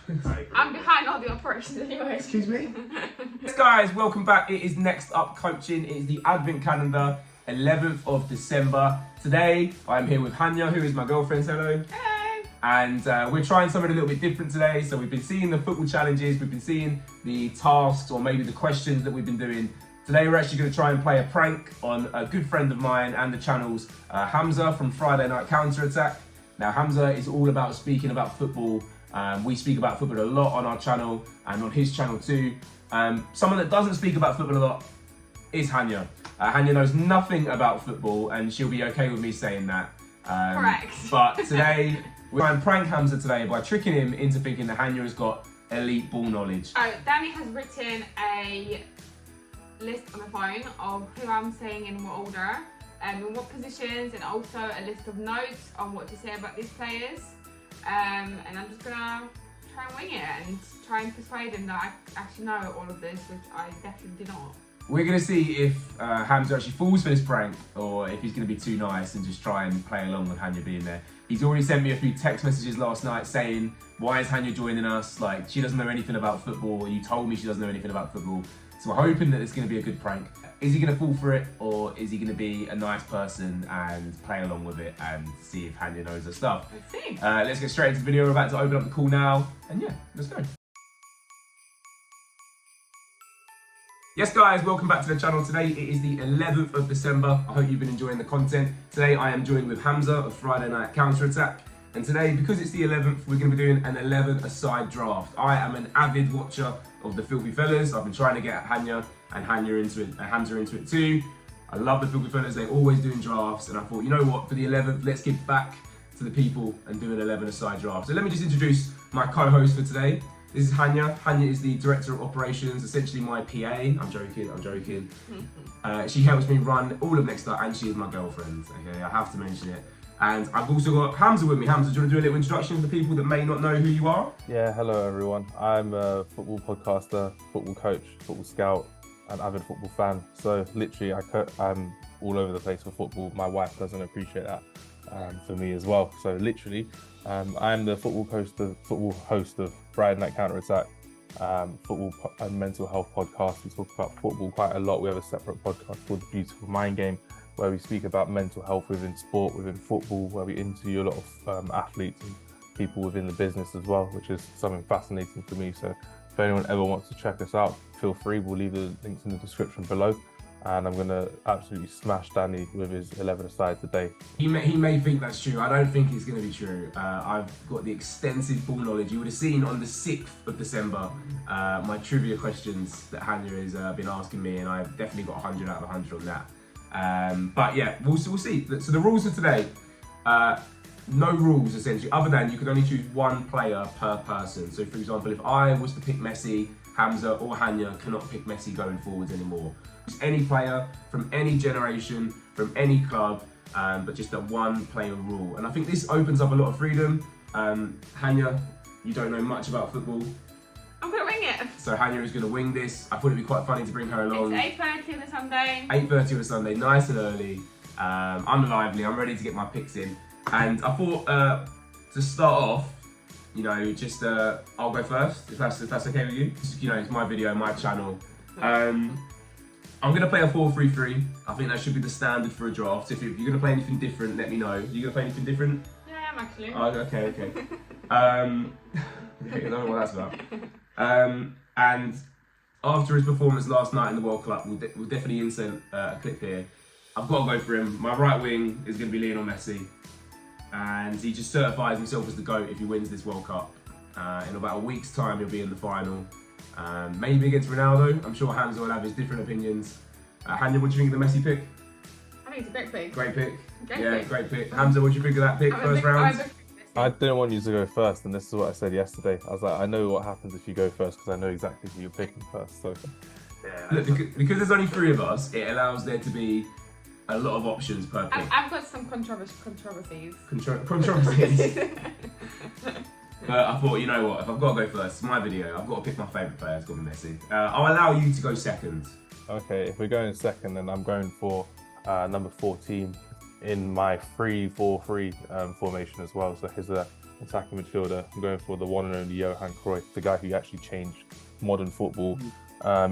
I'm behind all the operations anyway. Excuse me? Yes, guys, welcome back. It is Next Up Coaching. It is the Advent Calendar, 11th of December. Today, I'm here with Hania, who is my girlfriend. Hello. Hello. And we're trying something a little bit different today. So we've been seeing the football challenges, we've been seeing the tasks or maybe the questions that we've been doing. Today we're actually going to try and play a prank on a good friend of mine and the channel's Hamzah from Friday Night Counter Attack. Now Hamzah is all about speaking about football. We speak about football a lot on our channel and on his channel too. Someone that doesn't speak about football a lot is Hania. Hania knows nothing about football and she'll be okay with me saying that. Correct. But today, we're trying to prank Hamzah today by tricking him into thinking that Hania has got elite ball knowledge. So Danny has written a list on the phone of who I'm saying in what order, in what positions, and also a list of notes on what to say about these players. And I'm just gonna try and wing it and try and persuade him that I actually know all of this, which I definitely do not. We're gonna see if Hamzah actually falls for this prank or if he's gonna be too nice and just try and play along with Hania being there. He's already sent me a few text messages last night saying, why is Hania joining us? Like, she doesn't know anything about football. You told me she doesn't know anything about football. So we're hoping that it's gonna be a good prank. Is he gonna fall for it or is he gonna be a nice person and play along with it and see if Hania knows her stuff? Let's see. Let's get straight into the video. We're about to open up the call now. And yeah, let's go. Yes guys, welcome back to the channel. Today it is the 11th of December. I hope you've been enjoying the content. Today I am joined with Hamzah of Friday Night Counter Attack. And today, because it's the 11th, we're going to be doing an 11-a-side draft. I am an avid watcher of the Filthy Fellas. I've been trying to get Hania and Hamzah into it too. I love the Filthy Fellas. They're always doing drafts. And I thought, you know what, for the 11th, let's give back to the people and do an 11-a-side draft. So let me just introduce my co-host for today. This is Hania. Hania is the Director of Operations, essentially my PA. I'm joking. She helps me run all of Next Up and she is my girlfriend. Okay, I have to mention it. And I've also got Hamzah with me. Hamzah, do you want to do a little introduction for people that may not know who you are? Yeah, hello everyone. I'm a football podcaster, football coach, football scout, and avid football fan. So literally, I'm all over the place for football. My wife doesn't appreciate that for me as well. So literally, I'm the football host of Friday Night Counter Attack, football and mental health podcast. We talk about football quite a lot. We have a separate podcast called The Beautiful Mind Game, where we speak about mental health within sport, within football, where we interview a lot of athletes and people within the business as well, which is something fascinating for me. So if anyone ever wants to check us out, feel free. We'll leave the links in the description below. And I'm going to absolutely smash Danny with his 11-a-side today. He may think that's true. I don't think it's going to be true. I've got the extensive ball knowledge. You would have seen on the 6th of December my trivia questions that Hania has been asking me, and I've definitely got 100 out of 100 on that. But yeah, we'll see. So the rules for today, no rules essentially, other than you can only choose one player per person. So for example, if I was to pick Messi, Hamzah or Hania cannot pick Messi going forwards anymore. Just any player from any generation, from any club, but just a one player rule. And I think this opens up a lot of freedom. Hania, you don't know much about football. I'm gonna wing it. So Hania is gonna wing this. I thought it'd be quite funny to bring her along. It's 8:30 on a Sunday. 8:30 on a Sunday, nice and early. I'm lively, I'm ready to get my picks in. And I thought to start off, you know, just I'll go first, if that's okay with you. You know, it's my video, my channel. I'm gonna play a 4-3-3. I think that should be the standard for a draft. If you're gonna play anything different, let me know. You gonna play anything different? Yeah, I'm actually. Oh, okay. I don't know what that's about. And after his performance last night in the World Cup, we'll definitely insert a clip here. I've got to go for him. My right wing is going to be Lionel Messi. And he just certifies himself as the GOAT if he wins this World Cup. In about a week's time, he'll be in the final. Maybe against Ronaldo. I'm sure Hamzah will have his different opinions. Hania, what do you think of the Messi pick? I think it's a great pick. Great pick. Great Pick. Hamzah, what do you think of that pick, first round? I didn't want you to go first, and this is what I said yesterday. I was like, I know what happens if you go first because I know exactly who you're picking first. So, yeah. Look, because there's only 3 of us, it allows there to be a lot of options per pick. I've got some controversies. Controversies. But I thought, you know what, if I've got to go first, it's my video, I've got to pick my favourite player, it's got to be Messi. I'll allow you to go second. Okay, if we're going second, then I'm going for number 14 in my 3-4-3 formation as well. So his attacking midfielder. I'm going for the one and only Johan Cruyff, the guy who actually changed modern football.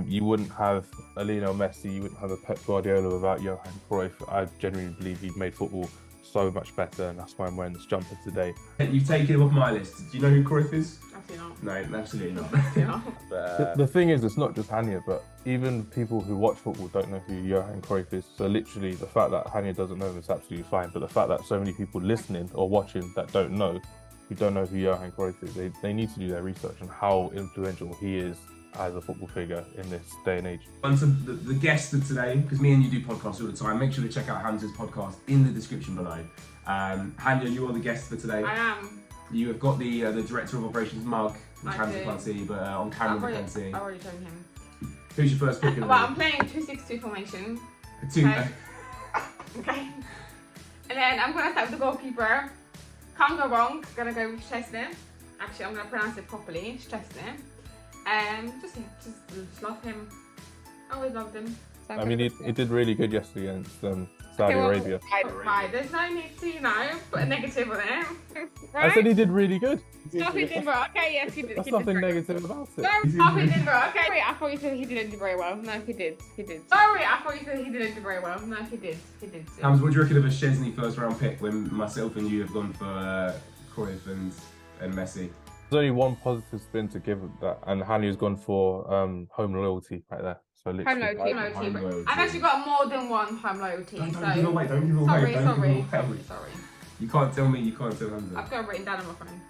You wouldn't have a Lionel Messi, you wouldn't have a Pep Guardiola without Johan Cruyff. I genuinely believe he made football so much better, and that's why I'm wearing this jumper today. You've taken him off my list. Do you know who Cruyff is? Absolutely not. No, absolutely not. Absolutely The thing is, it's not just Hania, but even people who watch football don't know who Johan Cruyff is. So literally, the fact that Hania doesn't know him is absolutely fine. But the fact that so many people listening or watching that don't know, who don't know who Johan Cruyff is, they need to do their research on how influential he is as a football figure in this day and age. And so the guest of today, because me and you do podcasts all the time, make sure to check out Hamzah's podcast in the description below. Hania, you are the guest for today. I am. You have got the Director of Operations mug, which I Hamzah do. can't see, but on camera we can see. I've already shown him. Who's your first pick? Well, I'm playing 2-6-2 formation. Okay. Okay. And then I'm going to start with the goalkeeper. Can't go wrong. Gonna go with Szczesny. Actually, I'm going to pronounce it properly. Szczesny. Just love him. Always loved him. So I mean, he did really good yesterday against Saudi Arabia. Right, there's no need to, put a negative on it. Right? I said he did really good. Stop it, did well. Okay, yes, he did. That's he did nothing very negative about it. well. Stop it, did well. Okay, I thought you said he didn't do very well. No, he did. He did. Sorry, I thought you said he didn't do very well. No, he did. He did. Hamzah, what do you reckon of a Szczesny first round pick when myself and you have gone for Cruyff and Messi? There's only one positive spin to give that, and Hania's gone for home loyalty right there. So Home loyalty, Home loyalty. I've actually got more than one home loyalty. Don't so give it away, don't give it away. Sorry. You can't tell me, you can't tell Hamzah. I've got it written down on my phone.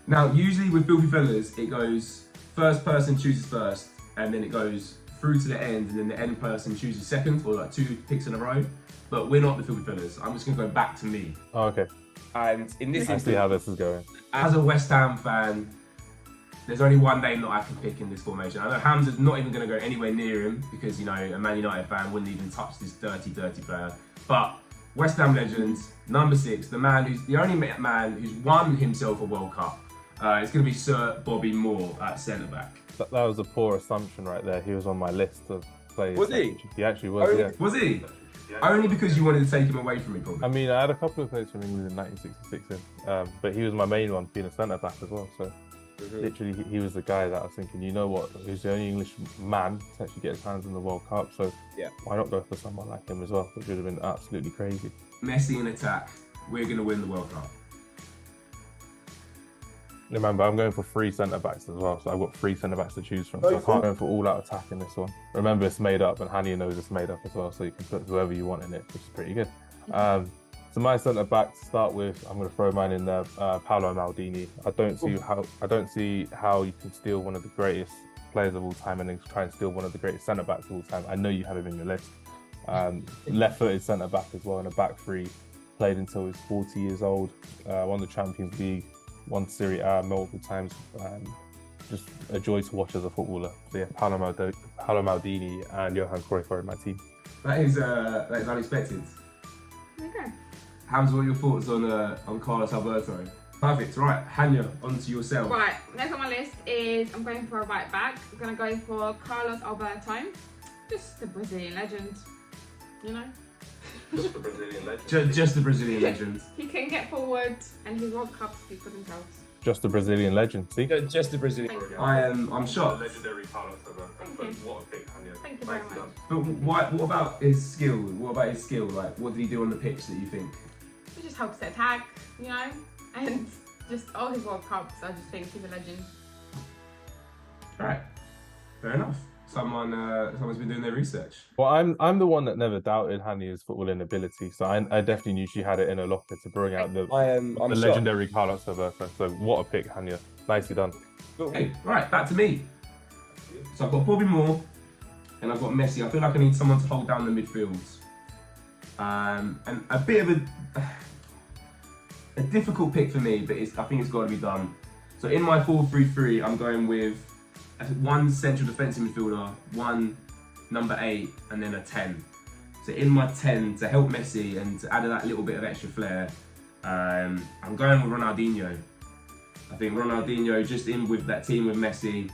Now, usually with Filthy Fellas, it goes first person chooses first, and then it goes through to the end, and then the end person chooses second, or like 2 picks in a row. But we're not the Filthy Fellas. I'm just going to go back to me. Oh, okay. And in this I see how instance, this is going. as a West Ham fan, there's only one name that I can pick in this formation. I know Hamzah's not even going to go anywhere near him because, a Man United fan wouldn't even touch this dirty player. But West Ham legend, number 6, the only man who's won himself a World Cup. It's going to be Sir Bobby Moore at centre-back. That was a poor assumption right there. He was on my list of players. Was he? He actually was, yeah. Was he? Only because you wanted to take him away from me, probably. I mean, I had a couple of players from England in 1966, but he was my main one, being a centre-back as well. So literally, he was the guy that I was thinking, you know what, he's the only English man to actually get his hands on the World Cup, so why not go for someone like him as well, which would have been absolutely crazy. Messi in attack, we're going to win the World Cup. Remember, I'm going for 3 centre-backs as well, so I've got 3 centre-backs to choose from, so I can't go for all-out attack in this one. Remember, it's made up, and Hania knows it's made up as well, so you can put whoever you want in it, which is pretty good. So my centre-back to start with, I'm going to throw mine in there, Paolo Maldini. I don't see how you can steal one of the greatest players of all time and then try and steal one of the greatest centre-backs of all time. I know you have him in your list. Left-footed centre-back as well, in a back 3. Played until he was 40 years old. Won the Champions League. Won Serie A multiple times. Just a joy to watch as a footballer. So yeah, Paolo Maldini and Johan Cruyff are in my team. That is unexpected. Okay. Hamzah, what are your thoughts on Carlos Alberto? Perfect. Right, Hania, on to yourself. Right, next on my list is I'm going for a right back. I'm going to go for Carlos Alberto. Just the Brazilian legend, Just the Brazilian legend. Just the Brazilian legend. He can get forward and his World Cups speak for themselves. Just the Brazilian legend, see? Just the Brazilian. I'm shocked. Legendary Carlos Alberto. What a pick, Hania. Thank you very much. But what about his skill? Like, what did he do on the pitch that you think? He just helps to attack, and just all his World Cups, I just think he's a legend. Right, fair enough. Someone's been doing their research. Well, I'm the one that never doubted Hania's footballing ability, so I definitely knew she had it in her locker to bring out the legendary Carlos Alberto. So what a pick, Hania. Nicely done. Okay, right, back to me. So I've got Bobby Moore and I've got Messi. I feel like I need someone to hold down the midfields. And a bit of a difficult pick for me, but I think it's got to be done. So in my 4-3-3, I'm going with 1 central defensive midfielder, 1 number 8, and then a 10. So in my 10, to help Messi and to add that little bit of extra flair, I'm going with Ronaldinho. I think Ronaldinho, just in with that team with Messi,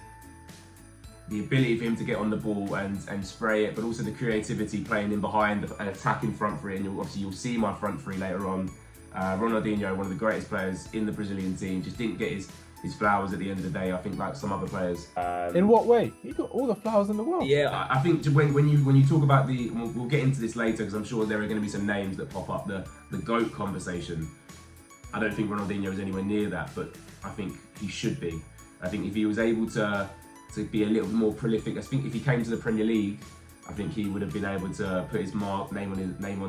the ability for him to get on the ball and spray it, but also the creativity playing in behind, an attacking front 3, and you'll see my front 3 later on. Ronaldinho, one of the greatest players in the Brazilian team, just didn't get his flowers at the end of the day. I think like some other players. In what way? He got all the flowers in the world. Yeah, I think when you talk about we'll get into this later because I'm sure there are going to be some names that pop up the GOAT conversation. I don't think Ronaldinho is anywhere near that, but I think he should be. I think if he was able to be a little more prolific, I think if he came to the Premier League, I think he would have been able to put his name on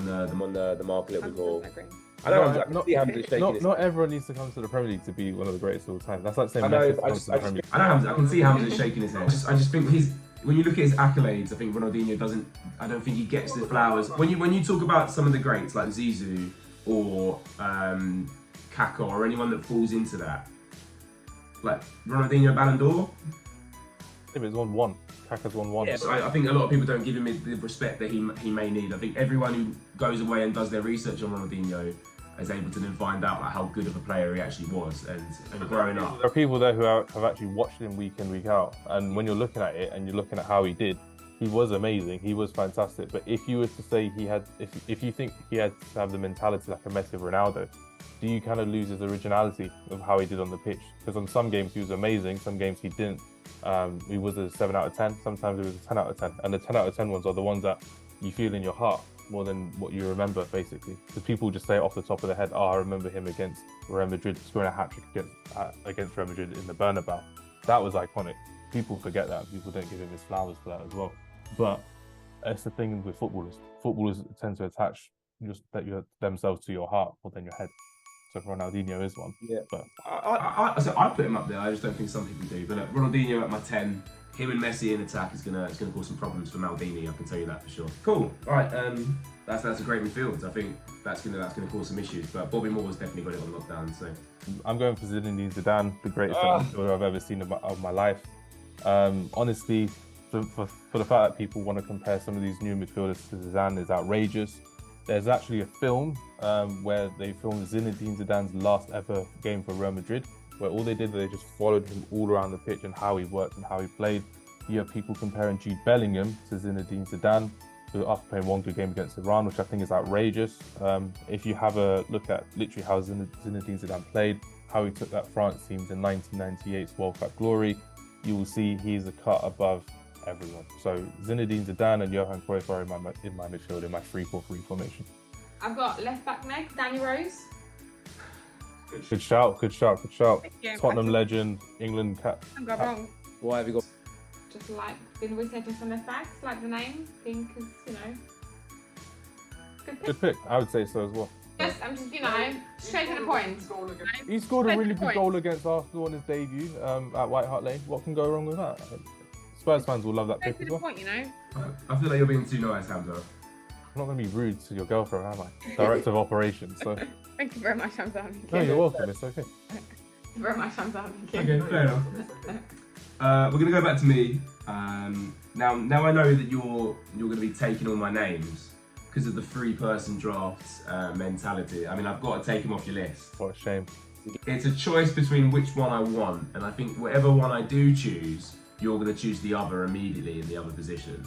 the mark a little bit more. I know. I can see Hamzah shaking his Not everyone needs to come to the Premier League to be one of the greatest of all time. That's like saying I know. Messi comes to the Premier League. I know. I can see Hamzah shaking his head. I just think when you look at his accolades, I think Ronaldinho doesn't. I don't think he gets the flowers. When you talk about some of the greats like Zizou or Kaká or anyone that falls into that, like Ronaldinho Ballon d'Or. Yeah, but it's won one. Kaká's won one. Yeah, so I think a lot of people don't give him the respect that he may need. I think everyone who goes away and does their research on Ronaldinho is able to then find out like how good of a player he actually was and growing up. There are people there who have actually watched him week in, week out, and when you're looking at it and you're looking at how he did, he was amazing. He was fantastic. But if you were to say if you think he had to have the mentality like a Messi or Ronaldo, do you kind of lose his originality of how he did on the pitch? Because on some games he was amazing, some games he didn't. He was a 7 out of 10, sometimes he was a 10 out of 10. And the 10 out of 10 ones are the ones that you feel in your heart more than what you remember, basically. Because people just say off the top of their head, I remember him against Real Madrid, scoring a hat-trick against Real Madrid in the Bernabeu. That was iconic. People forget that. People don't give him his flowers for that as well. But it's the thing with footballers. Footballers tend to attach themselves to your heart more than your head. So Ronaldinho is one. Yeah. But I put him up there. I just don't think some people do. But Ronaldinho at my 10, him and Messi in attack is gonna cause some problems for Maldini. I can tell you that for sure. Cool. All right. That's a great midfield. I think that's gonna cause some issues. But Bobby Moore's definitely got it on lockdown. So I'm going for Zinedine Zidane, the greatest midfielder I've ever seen of my life. Honestly, for the fact that people want to compare some of these new midfielders to Zidane is outrageous. There's actually a film where they filmed Zinedine Zidane's last ever game for Real Madrid, where all they did was they just followed him all around the pitch and how he worked and how he played. You have people comparing Jude Bellingham to Zinedine Zidane, who after playing one good game against Iran, which I think is outrageous. If you have a look at literally how Zinedine Zidane played, how he took that France team to 1998's World Cup glory, you will see he's a cut above everyone. So Zinedine Zidane and Johan Cruyff are in my midfield in my 3-4-3 formation. I've got left back next, Danny Rose. Good shout. Yeah, Tottenham legend, England cap. I got wrong. why have you got? Just like been always taking from left backs, like the name, think is good pick. Good pick. I would say so as well. Yes, I'm just straight to the point. He scored a Straight really to the good point. goal against Arsenal on his debut at White Hart Lane. What can go wrong with that? Spurs fans will love that Straight pick to as the well. point, I feel like you're being too nice, Hamzah. I'm not going to be rude to your girlfriend, am I? Director of operations. So Thank you very much, Hamzah. no, you're welcome. It's okay. Thank you very much, Hamzah. Okay, fair enough. We're gonna go back to me. Now I know that you're gonna be taking all my names because of the 3-person draft mentality. I mean, I've got to take them off your list. What a shame. It's a choice between which one I want, and I think whatever one I do choose, you're gonna choose the other immediately in the other position.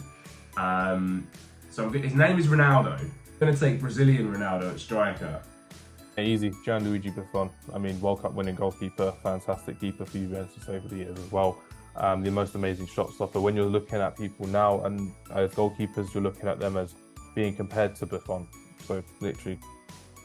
So his name is Ronaldo. I'm gonna take Brazilian Ronaldo at striker. Yeah, easy. Gianluigi Buffon. I mean, World Cup winning goalkeeper, fantastic keeper for Juventus over the years as well. The most amazing shot stopper. When you're looking at people now, and as goalkeepers, you're looking at them as being compared to Buffon. So literally,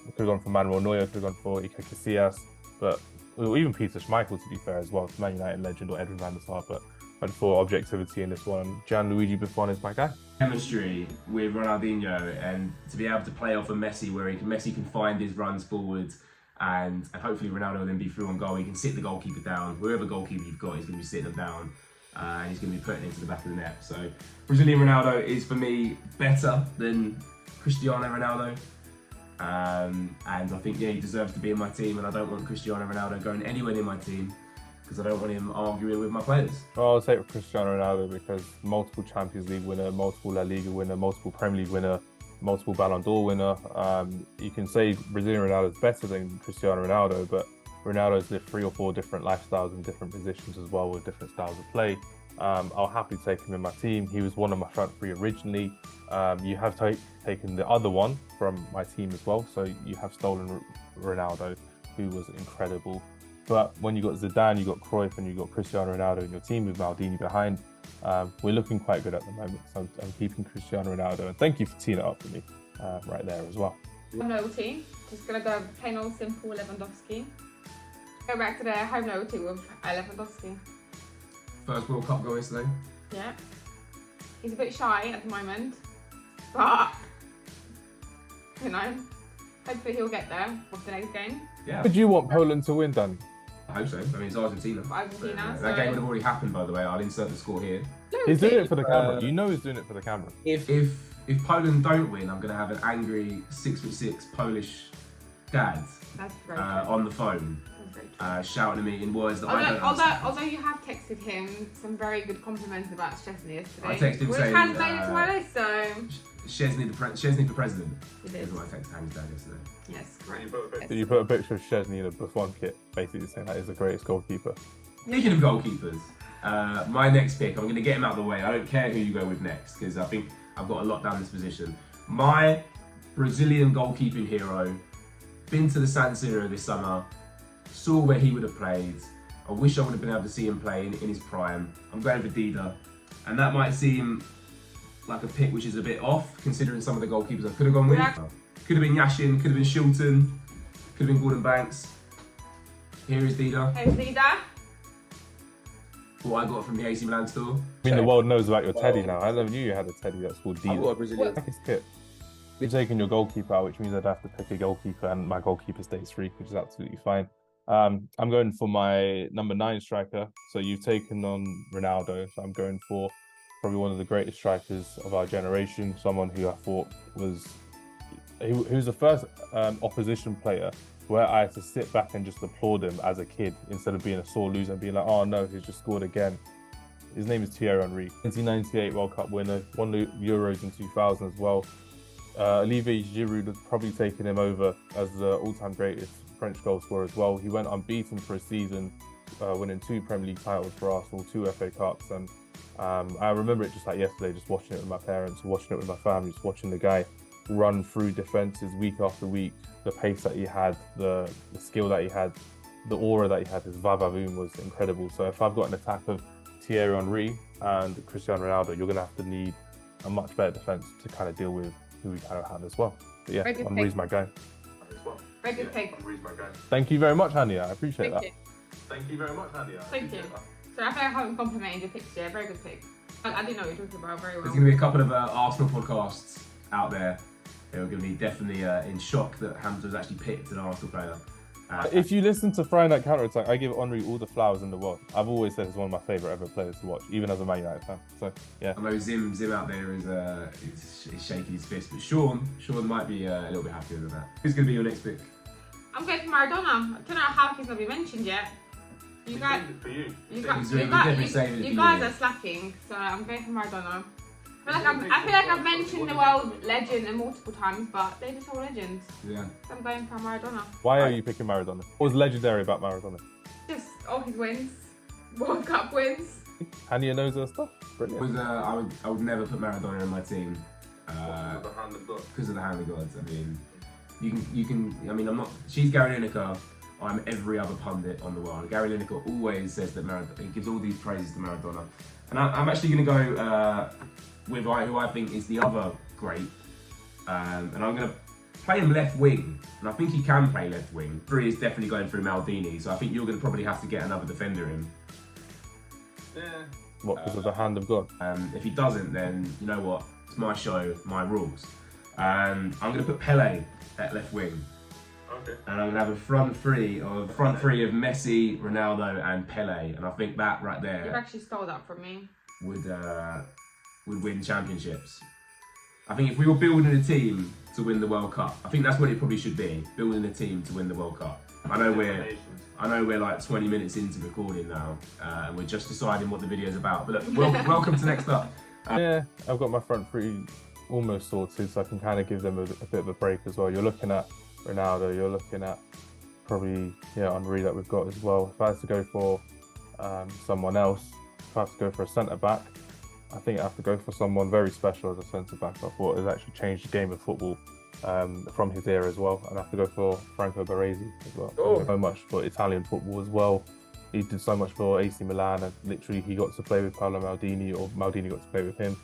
could have gone for Manuel Neuer, could have gone for Iker Casillas, but even Peter Schmeichel, to be fair, as well, Man United legend, or Edwin van der Sar. But for objectivity in this one, Gianluigi Buffon is my guy. Chemistry with Ronaldinho, and to be able to play off of Messi, where Messi can find his runs forward, and hopefully Ronaldo will then be through on goal. He can sit the goalkeeper down. Whoever goalkeeper you've got, he's going to be sitting them down, and he's going to be putting it into the back of the net. So Brazilian Ronaldo is for me better than Cristiano Ronaldo, and I think he deserves to be in my team, and I don't want Cristiano Ronaldo going anywhere near my team, because I don't want him arguing with my players. Well, I'll take Cristiano Ronaldo because multiple Champions League winner, multiple La Liga winner, multiple Premier League winner, multiple Ballon d'Or winner. You can say Brazilian Ronaldo is better than Cristiano Ronaldo, but Ronaldo's lived 3 or 4 different lifestyles in different positions as well, with different styles of play. I'll happily take him in my team. He was one of my front three originally. You have taken the other one from my team as well. So you have stolen Ronaldo, who was incredible. But when you got Zidane, you got Cruyff, and you got Cristiano Ronaldo in your team with Maldini behind, we're looking quite good at the moment. So I'm keeping Cristiano Ronaldo. And thank you for teeing it up for me right there as well. Home loyalty, just gonna go plain old simple Lewandowski. Go back to the home loyalty with Lewandowski. First World Cup goal yesterday. Yeah. He's a bit shy at the moment, but you know, hopefully he'll get there with the next game. Yeah. Would you want Poland to win, Dan? I hope so. I mean, it's Argentina. Argentina, That so- game would have already happened, by the way. I'll insert the score here. He's doing it for the camera. You know he's doing it for the camera. If Poland don't win, I'm going to have an angry 6'6" Polish dad That's very true. on the phone, That's very true. shouting at me in words that I don't understand. Although you have texted him some very good compliments about Szczesny yesterday. I texted him which saying, has made it to my list, so Szczesny for president. it is. Is what I texted Ham's dad yesterday. Yes, correct. Did you put a picture of Szczesny in a Buffon kit, basically saying that he's the greatest goalkeeper? Speaking of goalkeepers, my next pick, I'm going to get him out of the way. I don't care who you go with next because I think I've got a lot down this position. My Brazilian goalkeeping hero, been to the San Siro this summer, saw where he would have played. I wish I would have been able to see him play in his prime. I'm going for Dida. And that might seem like a pick which is a bit off, considering some of the goalkeepers I could have gone with. Yeah. Could have been Yashin, could have been Shilton, could have been Gordon Banks. Here is Dida. Hey, Zida. What I got from the AC Milan store. I mean, the world knows about your teddy now. I never knew you had a teddy that's called I've got a Dida. Brazilian. Like his kit. You're taking your goalkeeper out, which means I'd have to pick a goalkeeper, and my goalkeeper stays free, which is absolutely fine. I'm going for my number 9 striker. So you've taken on Ronaldo. So I'm going for probably one of the greatest strikers of our generation. Someone who I thought was he was the first opposition player where I had to sit back and just applaud him as a kid instead of being a sore loser and being like, oh no, he's just scored again. His name is Thierry Henry, 1998 World Cup winner, won the Euros in 2000 as well. Olivier Giroud has probably taken him over as the all-time greatest French goal scorer as well. He went unbeaten for a season, winning 2 Premier League titles for Arsenal, 2 FA Cups, and I remember it just like yesterday, just watching it with my parents, watching it with my family, just watching the guy run through defences week after week. The pace that he had, the skill that he had, the aura that he had, his va-va-voom was incredible. So if I've got an attack of Thierry Henry and Cristiano Ronaldo, you're going to have to need a much better defence to kind of deal with who we kind of have as well. But yeah, Very good Henry's pick. my guy. Very good pick. Thank you very much, Hania. I appreciate Thank that. you. Thank you very much, Hania. Thank you. So I feel like I haven't complimented your picks yet. Very good pick. I didn't know what you were talking about very well. There's going to be a couple of Arsenal podcasts out there. They were going to be definitely in shock that Hamzah was actually picked an Arsenal player. If you listen to Friday Night Counter Attack, I give Henry all the flowers in the world. I've always said he's one of my favourite ever players to watch, even as a Man United fan. So yeah. I know Zim out there is shaking his fist, but Sean might be a little bit happier than that. Who's going to be your next pick? I'm going for Maradona. I don't know how he's not been mentioned yet. You guys, For you. you definitely saving it for guys you. are slacking, so I'm going for Maradona. I feel like I've mentioned the world legend multiple times, but they're just all legends. Yeah. So I'm going for Maradona. Why are you picking Maradona? What was legendary about Maradona? Just all his wins, World Cup wins. Hania knows her stuff. Brilliant. With, I would never put Maradona in my team. Because of the hand of God. I mean, you can. I mean, I'm not. She's Gary Lineker. I'm every other pundit on the world. Gary Lineker always says that Maradona. He gives all these praises to Maradona, and I'm actually going to go with who I think is the other great, and I'm going to play him left wing, and I think he can play left wing. Three is definitely going through Maldini, so I think you're going to probably have to get another defender in. Yeah. What, because of the hand of God? If he doesn't, then you know what? It's my show, my rules. I'm going to put Pele at left wing. Okay. And I'm going to have a front three of Messi, Ronaldo, and Pele. And I think that right You've there actually stole that from me. would win championships. I think if we were building a team to win the World Cup, I think that's what it probably should be. Building a team to win the World Cup. I know we're like 20 minutes into recording now, and we're just deciding what the video's about. But look, welcome to Next Up. Yeah, I've got my front three almost sorted, so I can kind of give them a bit of a break as well. You're looking at Ronaldo, you're looking at probably Henry that we've got as well. If I had to go for someone else, if I have to go for a centre back, I think I have to go for someone very special as a centre back. I thought has actually changed the game of football from his era as well. And I have to go for Franco Baresi as well. Oh. So much for Italian football as well. He did so much for AC Milan, and literally he got to play with Paolo Maldini, or Maldini got to play with him.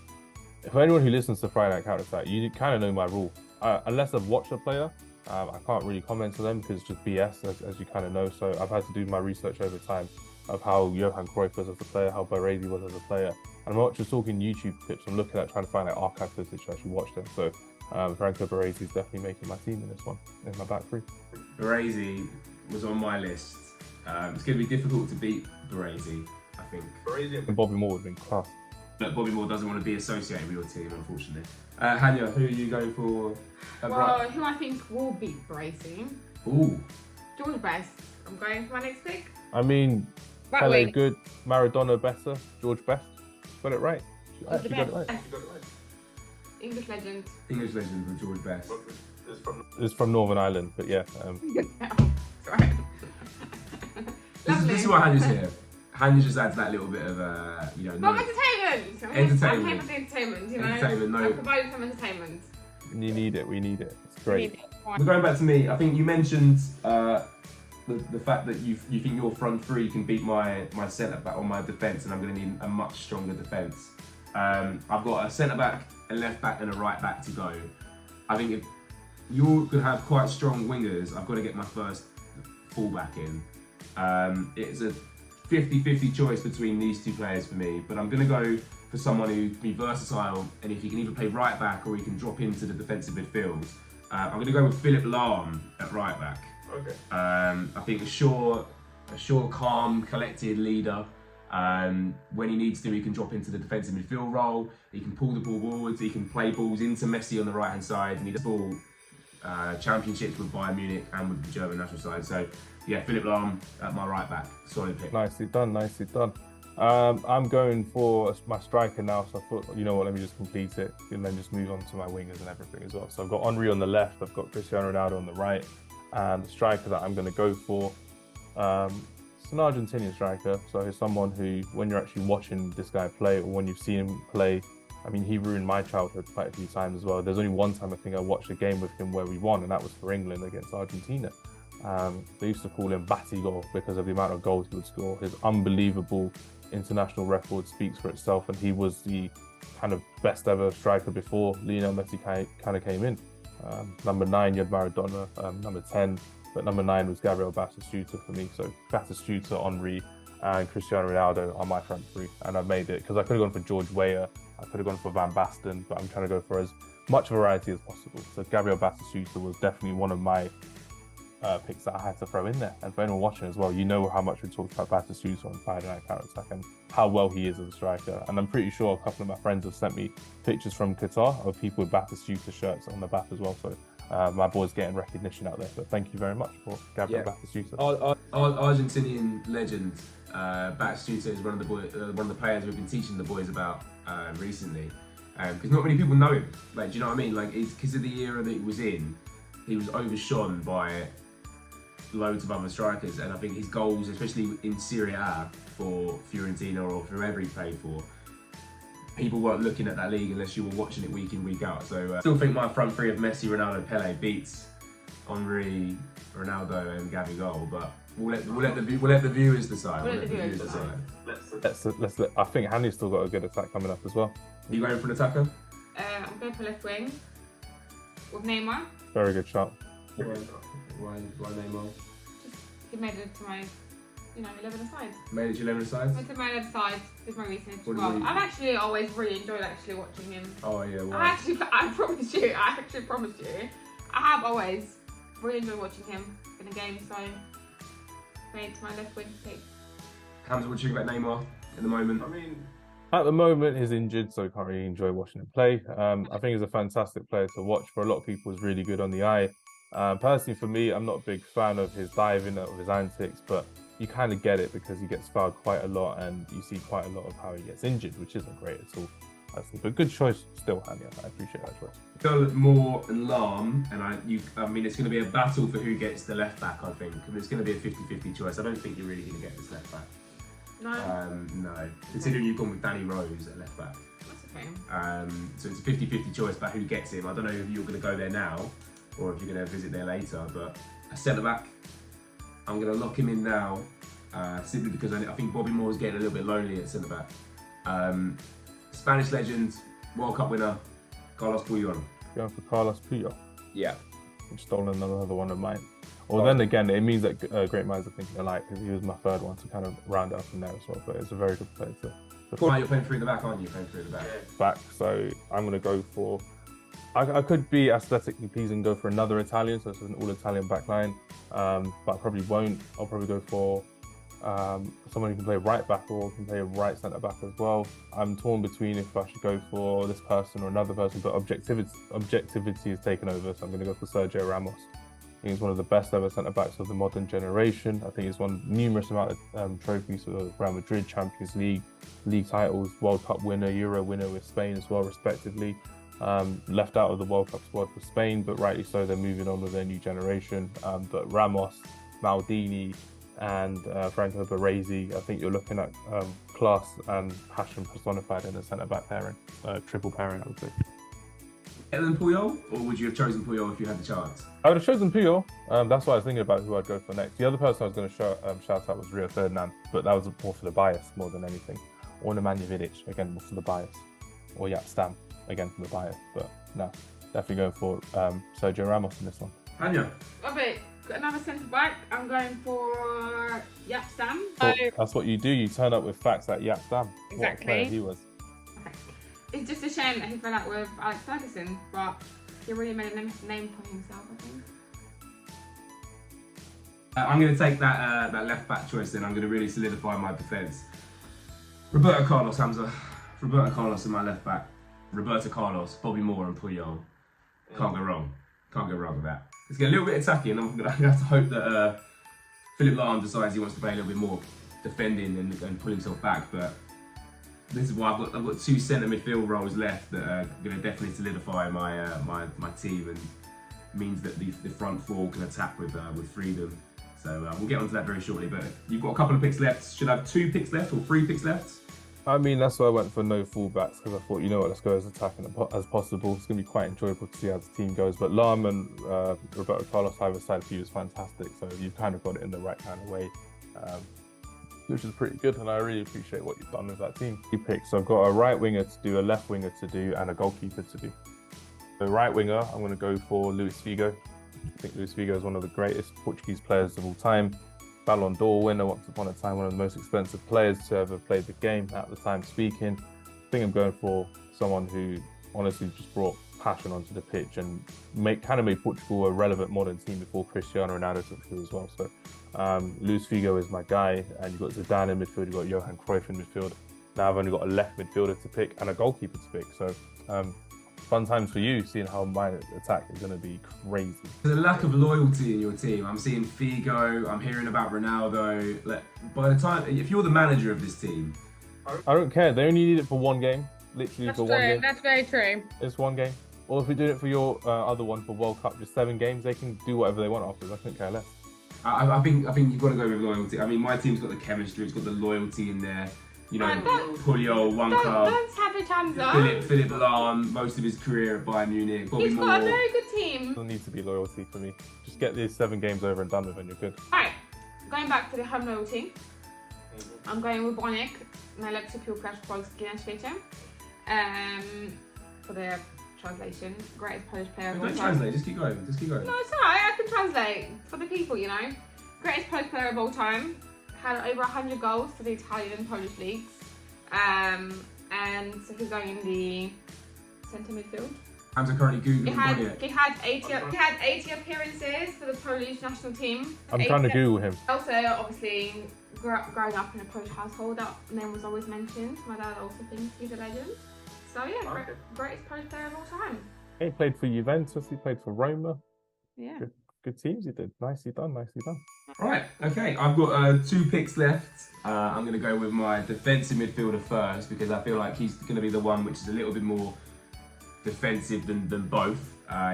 For anyone who listens to Friday Night Counter Attack, you kind of know my rule. Unless I've watched a player, I can't really comment on them because it's just BS, as you kind of know. So I've had to do my research over time of how Johan Cruyff was as a player, how Baresi was as a player. And I'm not just talking YouTube clips, I'm looking at trying to find archive footage to actually watch them. So Franco Baresi is definitely making my team in this one, in my back three. Baresi was on my list. It's going to be difficult to beat Baresi, I think. And Bobby Moore would have been class. But Bobby Moore doesn't want to be associated with your team, unfortunately. Hania, who are you going for? Well, who I think will beat Baresi? Ooh. George Best. I'm going for my next pick. I mean, Right Pele wing. good, Maradona better, George Best. Got it right. She George actually got it Best. right. English legend. English legend with George Best. It's from Northern Ireland, but yeah. Sorry. This is why Hania's here. Hania just adds that little bit of, Not entertainment! Entertainment. I'm here for the entertainment, you know? Entertainment, no. I'm providing some entertainment. You need it, we need it. It's great. But going back to me, I think you mentioned the fact that you think your front three can beat my centre back or my defence, and I'm going to need a much stronger defence. I've got a centre back, a left back, and a right back to go. I think if you're going to have quite strong wingers, I've got to get my first full back in. It's a 50-50 choice between these two players for me, but I'm going to go for someone who can be versatile, and if he can either play right back or he can drop into the defensive midfield. I'm going to go with Philipp Lahm at right back. Okay. I think a sure, calm, collected leader. When he needs to, he can drop into the defensive midfield role. He can pull the ball forwards. He can play balls into Messi on the right hand side, and he does ball championships with Bayern Munich and with the German national side. So yeah, Philipp Lahm at my right back, solid pick. Nicely done, nicely done. I'm going for my striker now, so I thought, you know what, let me just complete it and then just move on to my wingers and everything as well. So I've got Henry on the left, I've got Cristiano Ronaldo on the right, and the striker that I'm going to go for, it's an Argentinian striker, so he's someone who, when you're actually watching this guy play or when you've seen him play, I mean, he ruined my childhood quite a few times as well. There's only one time I think I watched a game with him where we won, and that was for England against Argentina. They used to call him Batigol because of the amount of goals he would score. His unbelievable international record speaks for itself, and he was the kind of best ever striker before Lionel Messi kind of came in. Number 9, you had Maradona, number 10, but number 9 was Gabriel Batistuta for me. So Batistuta, Henry, and Cristiano Ronaldo are my front three, and I've made it because I could have gone for George Weah, I could have gone for Van Basten, but I'm trying to go for as much variety as possible. So Gabriel Batistuta was definitely one of my picks that I had to throw in there. And for anyone watching as well, you know how much we talked about Batistuta on Friday Night Counter Attack and how well he is as a striker. And I'm pretty sure a couple of my friends have sent me pictures from Qatar of people with Batistuta shirts on the back as well. So my boy's getting recognition out there. So thank you very much for Gabriel Batistuta. Argentinian legend. Batistuta is one of the players we've been teaching the boys about recently, because not many people know him. Like, do you know what I mean? Like, it's because of the era that he was in, he was overshone by loads of other strikers, and I think his goals, especially in Serie A for Fiorentina or for whoever he played for, people weren't looking at that league unless you were watching it week in, week out. So I still think my front three of Messi, Ronaldo, Pele beats Henry, Ronaldo, and Gabigol, but we'll let the viewers decide. I think Hania's still got a good attack coming up as well. Are you going for an attacker? I'm going for left wing with Neymar. Very good shot. Why Neymar? He made it to my, 11 aside. Made it to 11 aside? Went to my 11 aside with my recent as What well. did he- I've actually always really enjoyed watching him. Oh yeah, well. I promise you, I have always really enjoyed watching him in the game, so made it to my left wing pick. Hamzah, what do you think about Neymar at the moment? I mean, At the moment, he's injured, so I can't really enjoy watching him play. I think he's a fantastic player to watch. For a lot of people, he's really good on the eye. Personally, for me, I'm not a big fan of his diving, of his antics, but you kind of get it because he gets fouled quite a lot, and you see quite a lot of how he gets injured, which isn't great at all. But good choice still, Hania. I appreciate that choice. Go Moore and Lahm, and I mean, it's going to be a battle for who gets the left back, I think. And it's going to be a 50-50 choice. I don't think you're really going to get this left back. No. No. Considering you've gone with Danny Rose at left back. That's okay. So it's a 50-50 choice about who gets him. I don't know if you're going to go there now or if you're going to visit there later, but a centre back, I'm going to lock him in now simply because I think Bobby Moore is getting a little bit lonely at centre back. Spanish legend, World Cup winner, Carlos Puyol. Going for Carlos Puyol. Yeah. You've stolen another one of mine. Well, then again, it means that great minds are thinking alike, because he was my third one to kind of round out from there as well. But it's a very good player to You're playing three in the back, aren't you? Playing three in the back. back. So I'm going to go for. I could be aesthetically pleasing and go for another Italian, so it's an all-Italian back line. But I probably won't. I'll probably go for someone who can play right back or can play right centre back as well. I'm torn between if I should go for this person or another person, but objectivity is taken over, so I'm going to go for Sergio Ramos. I think he's one of the best ever centre backs of the modern generation. I think he's won numerous amount of trophies for Real Madrid, Champions League, league titles, World Cup winner, Euro winner with Spain as well, respectively. Left out of the World Cup squad for Spain, but rightly so, they're moving on with their new generation. But Ramos, Maldini, and Franco Baresi, I think you're looking at class and passion personified in a centre-back pairing, triple pairing, I would say. Better than Puyol, or would you have chosen Puyol if you had the chance? I would have chosen Puyol. That's why I was thinking about who I'd go for next. The other person I was going to shout out was Rio Ferdinand, but that was more for the bias more than anything. Or Nemanja Vidic, again, more for the bias. Or Jaap Stam, again, for the bias. But no, definitely going for Sergio Ramos in this one. Hania. Okay, got another centre back. I'm going for Jaap Stam. So that's what you do. You turn up with facts like Jaap Stam. Exactly. What a player he was. It's just a shame that he fell out with Alex Ferguson, but he really made a name for himself, I think. I'm going to take that left back choice then. I'm going to really solidify my defence. Roberto Carlos, Hamzah. Roberto Carlos in my left back. Roberto Carlos, Bobby Moore and Puyol. Can't go wrong. Can't go wrong with that. It's getting a little bit attacky, and I'm going to have to hope that Philipp Lahm decides he wants to play a little bit more defending and pull himself back. But this is why I've got two centre midfield roles left that are going to definitely solidify my team and means that the front four can attack with freedom. So we'll get onto that very shortly. But you've got a couple of picks left. Should I have 2 picks left or 3 picks left? I mean, that's why I went for no fullbacks, because I thought, you know what, let's go as attacking as possible. It's going to be quite enjoyable to see how the team goes. But Lahm and Roberto Carlos either side for you is fantastic. So you've kind of got it in the right kind of way, which is pretty good. And I really appreciate what you've done with that team. 2 picks. So I've got a right winger to do, a left winger to do, and a goalkeeper to do. The right winger, I'm going to go for Luis Figo. I think Luis Figo is one of the greatest Portuguese players of all time. Ballon d'Or winner, once upon a time one of the most expensive players to ever play the game at the time speaking. I think I'm going for someone who honestly just brought passion onto the pitch and kind of made Portugal a relevant modern team before Cristiano Ronaldo took through as well. So Luis Figo is my guy, and you've got Zidane in midfield, you've got Johan Cruyff in midfield. Now I've only got a left midfielder to pick and a goalkeeper to pick. So fun times for you, seeing how my attack is going to be crazy. There's a lack of loyalty in your team. I'm seeing Figo, I'm hearing about Ronaldo. By the time, if you're the manager of this team, I don't care. They only need it for one game, literally for one game. That's very true. It's one game. Or if we do it for your other one for World Cup, just 7 games, they can do whatever they want afterwards. I couldn't care less. I think you've got to go with loyalty. I mean, my team's got the chemistry, it's got the loyalty in there. You know, Puyol, one club. Don't savage Hamzah. Philipp Lahm, most of his career at Bayern Munich. Bobby He's Moore. got a very good team. Doesn't need to be loyalty for me. Just get these 7 games over and done with and you're good. Right, going back to the home loyalty. I'm going with Bonek, najlepszy piłkarz polski na świecie. For the translation, greatest Polish player of all Don't time. translate, just keep going. No, it's alright, I can translate for the people, you know. Greatest Polish player of all time. Had over 100 goals for the Italian and Polish leagues. And so he's going in the centre midfield. Hamzah currently Googling Bonek. He had 80 appearances for the Polish national team. I'm trying to Google him. Also, obviously, growing up in a Polish household, that name was always mentioned. My dad also thinks he's a legend. So yeah, greatest Polish player of all time. He played for Juventus, he played for Roma. Yeah. Good teams he did. Nicely done, nicely done. Right, okay, I've got 2 picks left. I'm going to go with my defensive midfielder first because I feel like he's going to be the one which is a little bit more defensive than both.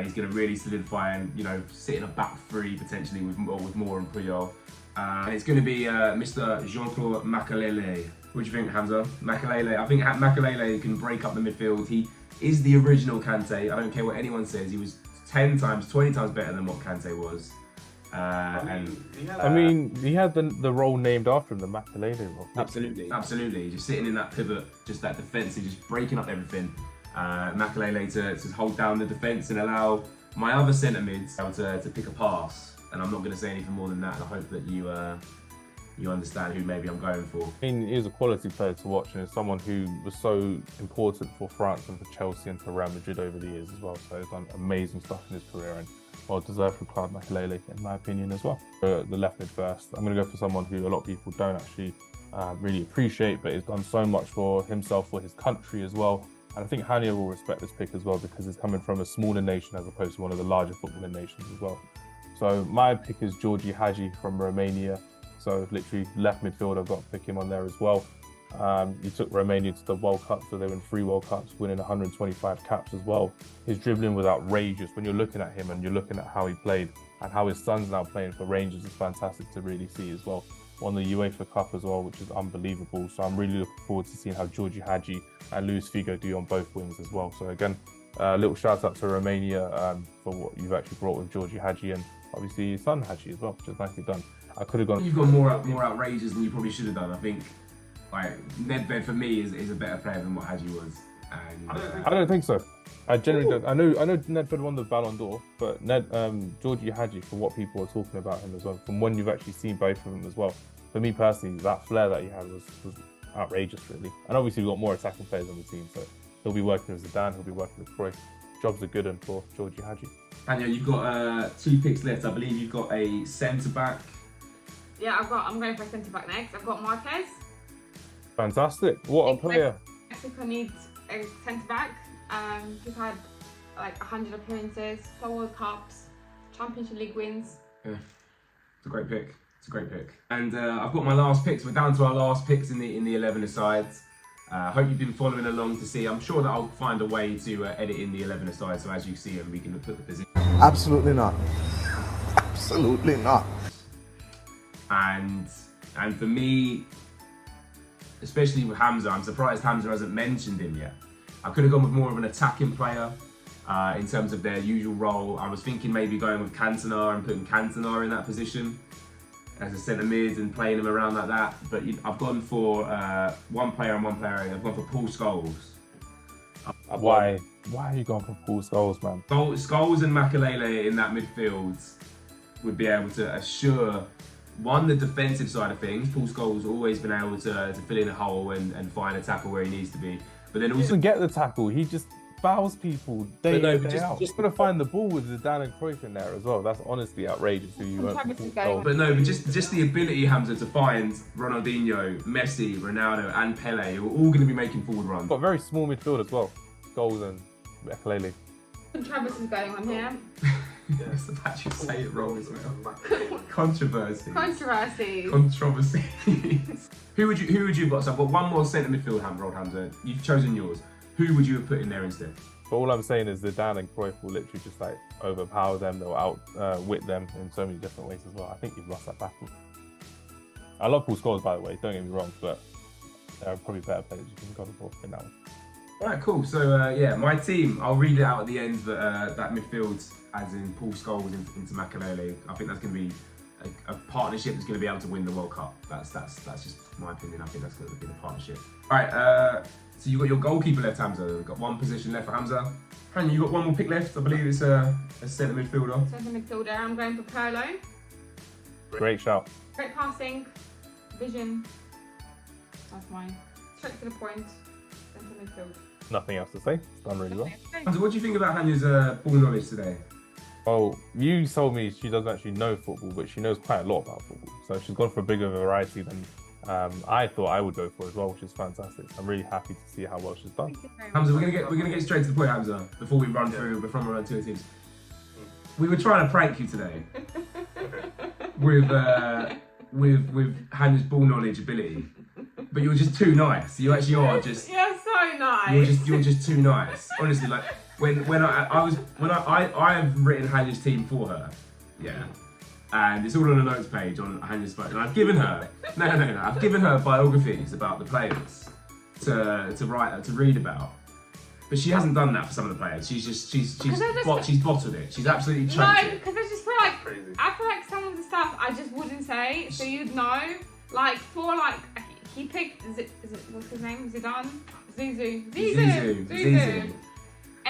He's going to really solidify and, you know, sit in a back three potentially with Moore and Puyol. And it's going to be Mr. Jean-Claude Makelele. What do you think, Hamzah? Makelele. I think Makelele can break up the midfield. He is the original Kante. I don't care what anyone says. He was 10 times, 20 times better than what Kante was. He had the role named after him, the Makelele role. Absolutely. Just sitting in that pivot, just that defensive, just breaking up everything. Makelele to hold down the defence and allow my other centre mids to pick a pass. And I'm not going to say anything more than that. And I hope that you understand who maybe I'm going for. I mean, he is a quality player to watch, and is someone who was so important for France and for Chelsea and for Real Madrid over the years as well. So he's done amazing stuff in his career, and well deserved for Claude Makelele, in my opinion, as well. The left mid first, I'm going to go for someone who a lot of people don't actually really appreciate, but he's done so much for himself, for his country as well. And I think Hania will respect this pick as well, because he's coming from a smaller nation as opposed to one of the larger footballing nations as well. So my pick is Georgi Hagi from Romania. So literally left midfield, I've got to pick him on there as well. He took Romania to the World Cup, so they won 3 World Cups, winning 125 caps as well. His dribbling was outrageous. When you're looking at him and you're looking at how he played and how his son's now playing for Rangers, it's fantastic to really see as well. Won the UEFA Cup as well, which is unbelievable. So I'm really looking forward to seeing how Georgi Hagi and Luis Figo do on both wings as well. So again, a little shout out to Romania for what you've actually brought with Georgi Hagi, and obviously his son Hagi as well, which is nicely done. I could have gone. You've got more outrageous than you probably should have done. I think like Nedved for me is a better player than what Hagi was. And I don't think so. I generally don't. I know Nedved won the Ballon d'Or, but Georgi Hagi, from what people are talking about him as well, from when you've actually seen both of them as well. For me personally, that flair that he had was outrageous, really. And obviously we've got more attacking players on the team, so he'll be working with Zidane, he'll be working with Cruyff. Jobs are good and for Georgi Hagi. Hania, you've got 2 picks left. I believe you've got a centre back. Yeah, I'm going for a centre back next. I've got Marquez. Fantastic! What a player! Mexico needs a centre back. He's had like 100 appearances, 4 World Cups, Championship League wins. Yeah, it's a great pick. And I've got my last picks. We're down to our last picks in the 11-a-sides. I hope you've been following along to see. I'm sure that I'll find a way to edit in the 11-a-side, so as you see them, we can put the position. Absolutely not. Absolutely not. And for me, especially with Hamzah, I'm surprised Hamzah hasn't mentioned him yet. I could have gone with more of an attacking player in terms of their usual role. I was thinking maybe going with Cantona and putting Cantona in that position as a centre mid and playing him around like that. But I've gone for one player. I've gone for Paul Scholes. Why are you going for Paul Scholes, man? Scholes and Makelele in that midfield would be able to assure, one, the defensive side of things. Paul Scholes has always been able to fill in a hole and find a tackle where he needs to be. But then He also doesn't get the tackle, he just fouls people day in, day out. Just going to find the ball with Zidane and Cruyff in there as well. That's honestly outrageous. Who you But just the ability, Hamzah, to find Ronaldinho, Messi, Ronaldo and Pele, who are all going to be making forward runs. Got a very small midfield as well. Scholes and Makelele. Travis is going on here. Yes, the fact you say it wrong as well. Controversy. Who would you have got? So I've got one more centre midfield, Hamzah. You've chosen yours. Who would you have put in there instead? But all I'm saying is Zidane and Cruyff will literally just like overpower them. They'll outwit them in so many different ways as well. I think you've lost that battle. I love Paul Scholes, by the way. Don't get me wrong, but there are probably better players you can go for in that one. All right, cool. So yeah, my team. I'll read it out at the end. But that midfield, as in Paul Scholes into Makelele, I think that's going to be a partnership that's going to be able to win the World Cup. That's just my opinion. I think that's going to be the partnership. All right. So you've got your goalkeeper left, Hamzah. We've got one position left for Hamzah. Hania, you've got one more pick left. I believe it's a centre midfielder. Centre midfielder. I'm going for Pirlo. Great shout. Great passing, vision. That's mine. Straight to the point. Centre midfield. Nothing else to say. It's done really well. Hamzah, what do you think about Hania's ball knowledge today? Oh, you told me she doesn't actually know football, but she knows quite a lot about football. So she's gone for a bigger variety than I thought I would go for as well, which is fantastic. I'm really happy to see how well she's done. Hamzah, we're gonna get straight to the point, Hamzah. Before we run through two teams, we were trying to prank you today with Hania's ball knowledge ability, but you're just too nice. You actually are just. You're so nice. You're just too nice. Honestly, like I've written Hania's team for her, yeah, and it's all on a notes page on Hania's phone. And I've given her I've given her biographies about the players to read about. But she hasn't done that for some of the players. She's bottled it. She's absolutely choked No, it. because I just feel like Crazy. I feel like some of the stuff I just wouldn't say, so you'd know. Like for like he picked what's his name? Zidane? Zizou.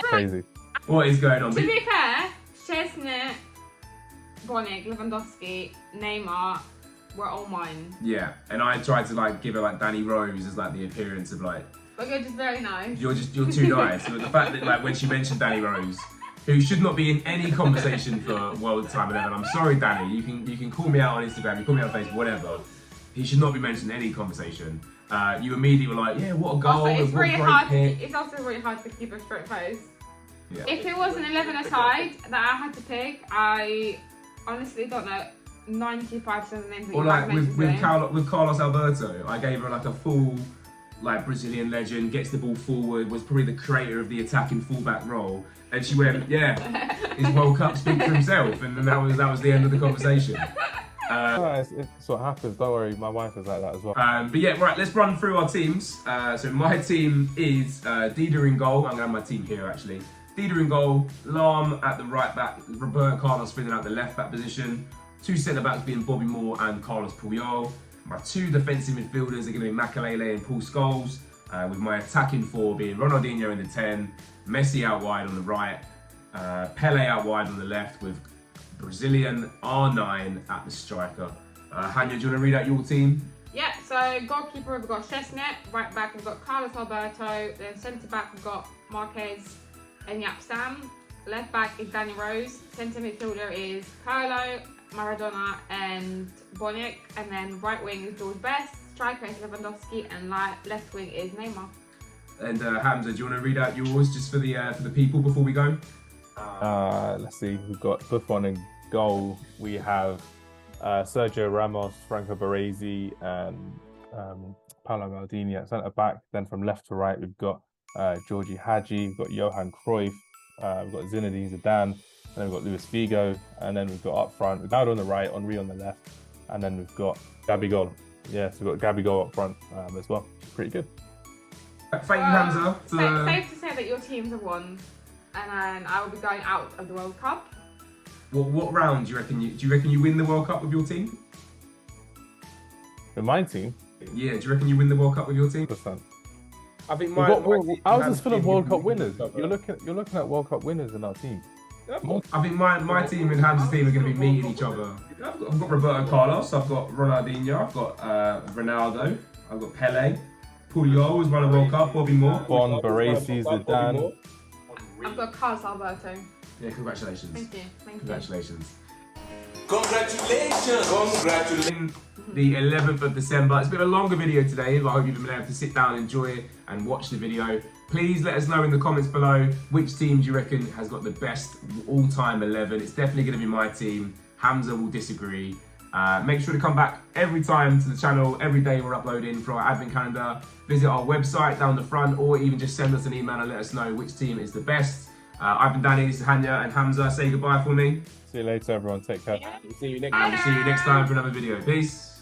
Crazy. What is going on? To be fair, Szczesny, Boniek, Lewandowski, Neymar were all mine. Yeah, and I tried to like give her like Danny Rose as like the appearance of like But you're just very nice. you're too nice. But the fact that like when she mentioned Danny Rose, who should not be in any conversation for World Time 11. I'm sorry, Danny. You can call me out on Instagram, you call me out on Facebook, whatever. He should not be mentioned in any conversation. You immediately were like, yeah, what a goal! Also, it's what a really great hard. pick. It's also really hard to keep a straight face. Yeah. If it was an 11-a-side that I had to pick, I honestly don't know 95% of the names that Or you like guys mentioned today. with Carlos Alberto, I gave her like a full like Brazilian legend, gets the ball forward, was probably the creator of the attacking fullback role, and she went, yeah, his World Cup speaks for himself, and then that was the end of the conversation. It's what happens. Don't worry, my wife is like that as well. But yeah, right, let's run through our teams. So my team is Dida in goal. I'm going to have my team here actually. Dida in goal, Lam at the right back, Roberto Carlos filling out the left back position. Two centre backs being Bobby Moore and Carlos Puyol. My two defensive midfielders are going to be Makelele and Paul Scholes, with my attacking four being Ronaldinho in the 10, Messi out wide on the right, Pele out wide on the left with Brazilian R9 at the striker. Hania, do you want to read out your team? Yeah, so goalkeeper we've got Szczesny, right back we've got Carlos Alberto, then centre back we've got Marquez and Yap Sam, left back is Danny Rose, centre midfielder is Carlo, Maradona and Boniek, and then right wing is George Best, striker is Lewandowski, and left wing is Neymar. And Hamzah, do you want to read out yours just for the people before we go? Let's see. We've got Buffon in goal. We have Sergio Ramos, Franco Baresi, and Paolo Maldini at centre back. Then from left to right, we've got Georgie Hadji, we've got Johan Cruyff, we've got Zinedine Zidane, and then we've got Luis Figo, and then we've got up front Ronaldo on the right, Henry on the left, and then we've got Gabigol. Yeah, so we've got Gabigol up front as well. Pretty good. Thank you, Hamzah. Safe to say that your teams have won, and I will be going out of the World Cup. What round do you reckon you win the World Cup with your team? With my team, Yeah, do you reckon you win the World Cup with your team? 100%. I think Ours is full of World Cup winners. You're looking at World Cup winners in our team. I think my team and Hamza's team are going to be meeting each other. I've got Roberto Carlos, I've got Ronaldinho, I've got Ronaldo, I've got Pele, Puyol has won a World Cup, Bobby Moore. Bon, Baresi, Zidane. I've got Carlos Alberto. Yeah, congratulations. Thank you. Congratulations. Congratulations! The 11th of December. It's been a longer video today, but I hope you've been able to sit down, enjoy it, and watch the video. Please let us know in the comments below which team do you reckon has got the best all-time 11. It's definitely going to be my team. Hamzah will disagree. Make sure to come back every time to the channel. Every day we're uploading for our advent calendar. Visit our website down the front, or even just send us an email and let us know which team is the best. I've been Danny, this is Hania and Hamzah. Say goodbye for me. See you later, everyone. Take care. And we'll see you next time for another video. Peace.